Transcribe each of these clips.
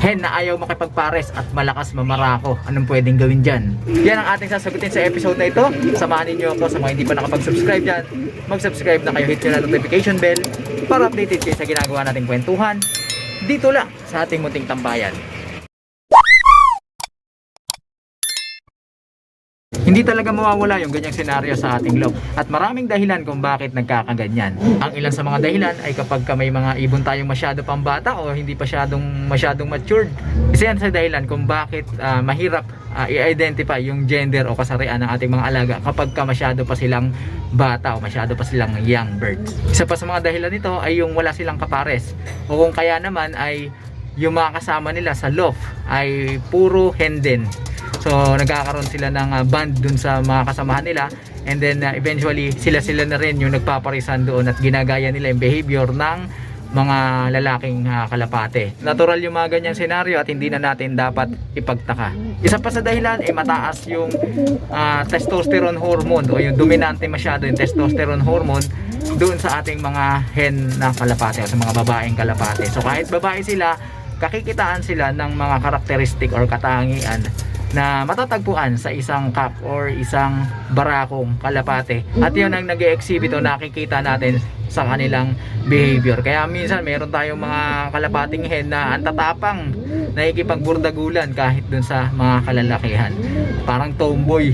hen na ayaw makipagpares at malakas mamarako. Anong pwedeng gawin dyan? Yan ang ating sasagutin sa episode na ito. Samahan ninyo ako sa mga hindi pa nakapag-subscribe dyan. Mag-subscribe na kayo, hit nyo na notification bell para updated kayo sa ginagawa nating kwentuhan dito lang sa ating munting tambayan. Hindi talaga mawawala yung ganyang senaryo sa ating loob at maraming dahilan kung bakit nagkakaganyan. Ang ilan sa mga dahilan ay kapag may mga ibon tayong masyado pang bata o hindi pa masyadong matured. Isa yan sa dahilan kung bakit mahirap i-identify yung gender o kasarian ng ating mga alaga kapag masyado pa silang bata o masyado pa silang young birds. Isa pa sa mga dahilan nito ay yung wala silang kapares o kung kaya naman ay yung mga kasama nila sa loft ay puro hen din. So nagkakaroon sila ng bond dun sa mga kasamahan nila and then eventually sila na rin yung nagpaparisan doon at ginagaya nila yung behavior ng mga lalaking kalapate. Natural yung mga ganyang senaryo at hindi na natin dapat ipagtaka. Isa pa sa dahilan ay mataas yung testosterone hormone o yung dominante masyado yung testosterone hormone doon sa ating mga hen na kalapate o sa mga babaeng kalapate. So kahit babae sila, kakikitaan sila ng mga karakteristik or katangian na matatagpuan sa isang cock or isang barakong kalapate at yun ang nag-e-exhibit o nakikita natin sa kanilang behavior. Kaya minsan meron tayong mga kalapating hen na ang tatapang nakikipagburdagulan kahit dun sa mga kalalakihan, parang tomboy.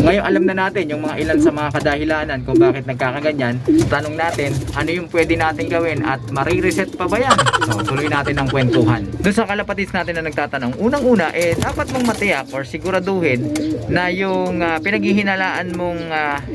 Ngayon alam na natin yung mga ilan sa mga kadahilanan kung bakit nagkakaganyan. Tanong natin ano yung pwede natin gawin at marireset pa ba yan? So tuloy natin ang kwentuhan dun sa kalapatis natin na nagtatanong. Unang-una dapat mong matiyak or siguraduhin na yung pinaghihinalaan mong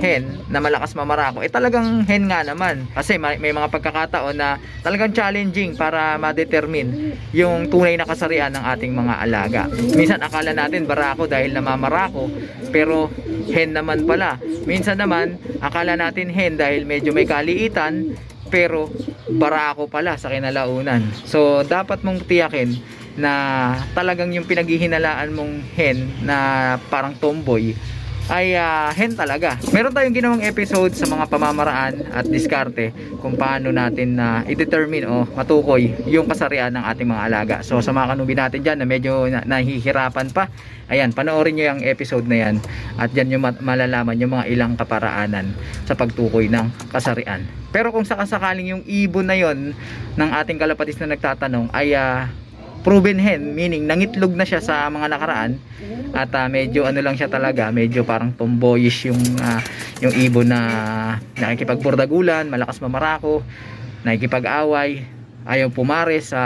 hen na malakas mamarako talagang hen nga naman, kasi may mga pagkakataon na talagang challenging para ma-determine yung tunay na kasarian ng ating mga alaga. Minsan akala natin barako dahil namamarako pero hen naman pala. Minsan naman akala natin hen dahil medyo may kaliitan pero barako pala sa kinalaunan. So dapat mong tiyakin na talagang yung pinaghihinalaan mong hen na parang tomboy ay hen talaga. Meron tayong ginawang episode sa mga pamamaraan at diskarte kung paano natin i-determine o matukoy yung kasarian ng ating mga alaga. So sa mga kanubi natin dyan na medyo nahihirapan pa, ayan, panoorin nyo yung episode na yan at dyan yung malalaman yung mga ilang kaparaanan sa pagtukoy ng kasarian. Pero kung sakasakaling yung ibon na yon ng ating kalapatis na nagtatanong ay proven hen, meaning nangitlog na siya sa mga nakaraan at medyo ano lang siya talaga, medyo parang tomboyish yung ibon na nakikipagburdagulan, malakas mamarako, nakikipag-away, ayaw pumares sa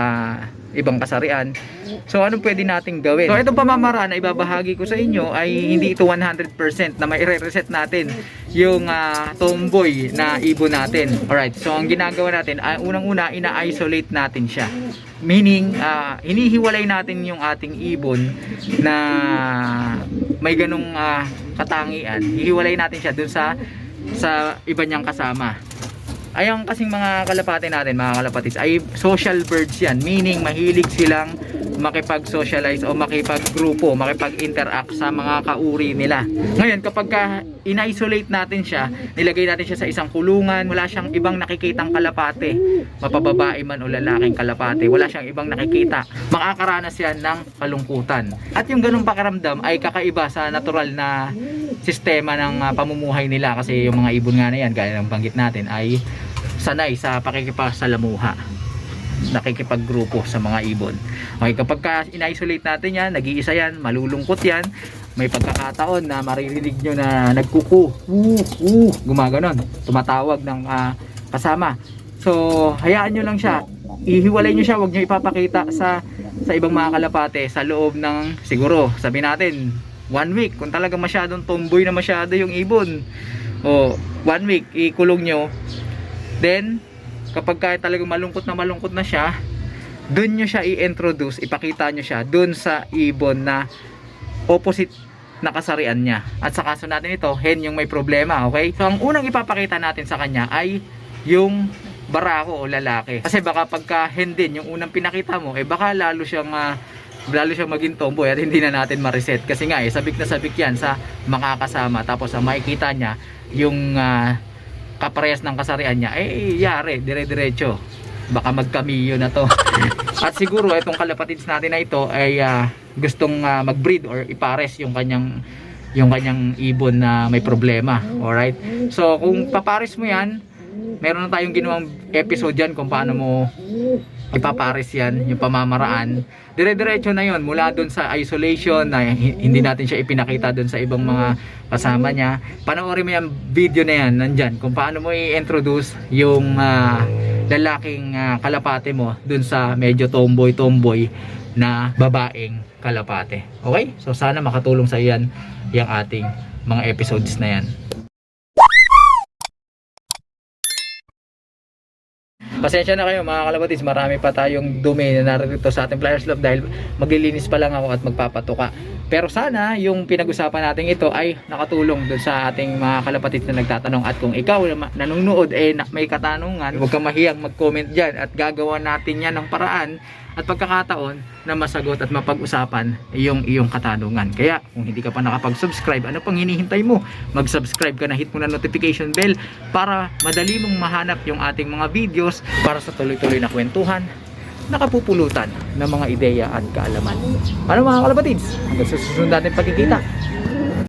ibang kasarian. So anong pwede nating gawin? So itong pamamaraan na ibabahagi ko sa inyo ay hindi ito 100% na mai-reset natin yung tomboy na ibon natin. Alright, so ang ginagawa natin, unang-una ina-isolate natin siya. Meaning, hinihiwalay natin yung ating ibon na may ganong katangian. Hihiwalay natin siya dun sa iba niyang kasama. Ayang kasing mga kalapate natin, mga kalapatis, ay social birds yan. Meaning, mahilig silang makipag-socialize o makipag-grupo, makipag-interact sa mga kauri nila. Ngayon, kapag ina-isolate natin siya, nilagay natin siya sa isang kulungan, wala siyang ibang nakikitang kalapate, mapababae man o lalaking kalapate, wala siyang ibang nakikita, makakaranas yan ng kalungkutan. At yung ganung pakiramdam ay kakaiba sa natural na sistema ng pamumuhay nila, kasi yung mga ibon nga na yan, gaya ng banggit natin, ay sanay sa pakikipasalamuha, nakikipaggrupo sa mga ibon. Okay, kapag ina-isolate natin yan, nag-iisa yan, malulungkot yan, may pagkakataon na maririnig nyo na nagkuku, gumaganon, tumatawag ng kasama. So hayaan nyo lang siya, ihiwalay nyo siya, huwag nyo ipapakita sa ibang mga kalapate sa loob ng siguro, sabi natin 1 week. Kung talaga masyadong tomboy na masyado yung ibon, o 1 week ikulong nyo. Then kapag talagang malungkot na siya, dun nyo siya i-introduce, ipakita nyo siya dun sa ibon na opposite na kasarian niya. At sa kaso natin ito, hen yung may problema, okay? So ang unang ipapakita natin sa kanya ay yung barako o lalaki. Kasi baka pagka hen din yung unang pinakita mo, baka lalo siyang maging tomboy at hindi na natin ma-reset. Kasi nga sabik na sabik yan sa makakasama. Tapos ang makikita niya yung kaparehas ng kasarian niya, yari, dire-diretso. baka magkamiyo na to. At siguro itong kalapatids natin na ito ay gustong mag-breed or ipares yung kanyang ibon na may problema. Alright, so kung papares mo yan, meron na tayong ginawang episode dyan kung paano mo ipapares yan, yung pamamaraan. Dire-diretso na yon mula dun sa isolation na hindi natin siya ipinakita dun sa ibang mga kasama niya. Panoorin mo yung video na yan, nandyan, kung paano mo i-introduce yung lalaking kalapate mo dun sa medyo tomboy na babaeng kalapate. Okay? So sana makatulong sa yan yung ating mga episodes na yan. Pasensya na kayo mga kalapatids, marami pa tayong dumi na narito sa ating Flyers Love dahil maglilinis pa lang ako at magpapatuka. Pero sana yung pinag-usapan natin ito ay nakatulong dun sa ating mga kalapatids na nagtatanong. At kung ikaw nanonood may katanungan, huwag kang mahiyang mag-comment dyan at gagawa natin yan ng paraan at pagkakataon na masagot at mapag-usapan yung iyong katanungan. Kaya kung hindi ka pa nakapag-subscribe, ano pang hinihintay mo? Mag-subscribe ka na, hit mo na notification bell para madali mong mahanap yung ating mga videos para sa tuloy-tuloy na kwentuhan, nakapupulutan ng mga ideya at kaalaman. Ano mga kalapatids? Hanggang sa susunod natin pagkikita.